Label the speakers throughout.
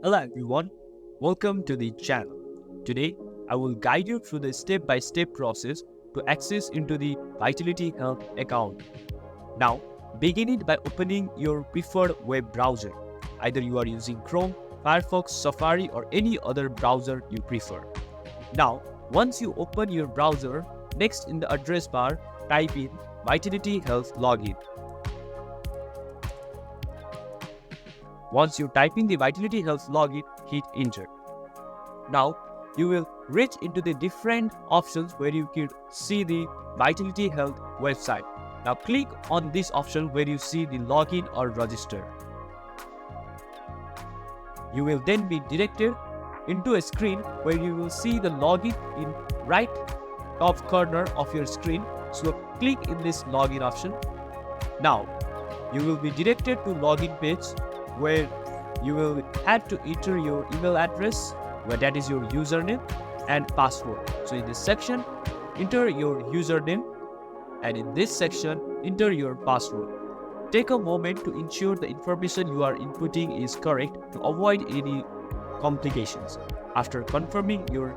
Speaker 1: Hello everyone, welcome to the channel. Today, I will guide you through the step-by-step process to access into the Vitality Health account. Now, begin it by opening your preferred web browser. Either you are using Chrome, Firefox, Safari or any other browser you prefer. Now, once you open your browser, next in the address bar, type in Vitality Health Login. Once you type in the Vitality Health login, hit enter. Now, you will reach into the different options where you can see the Vitality Health website. Now, click on this option where you see the login or register. You will then be directed into a screen where you will see the login in right top corner of your screen. So, click in this login option. Now, you will be directed to login page where you will have to enter your email address, where that is your username and password. So in this section, enter your username, and in this section, enter your password. Take a moment to ensure the information you are inputting is correct to avoid any complications. After confirming your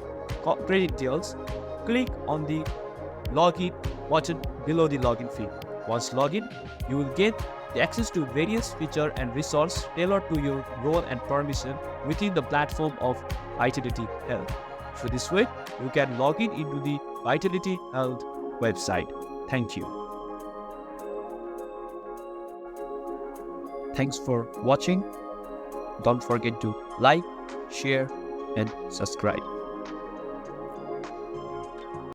Speaker 1: credit details, click on the login button below the login field. Once login, you will get the access to various features and resources tailored to your role and permission within the platform of Vitality Health. So this way, you can log in into the Vitality Health website. Thank you. Thanks for watching. Don't forget to like, share, and subscribe.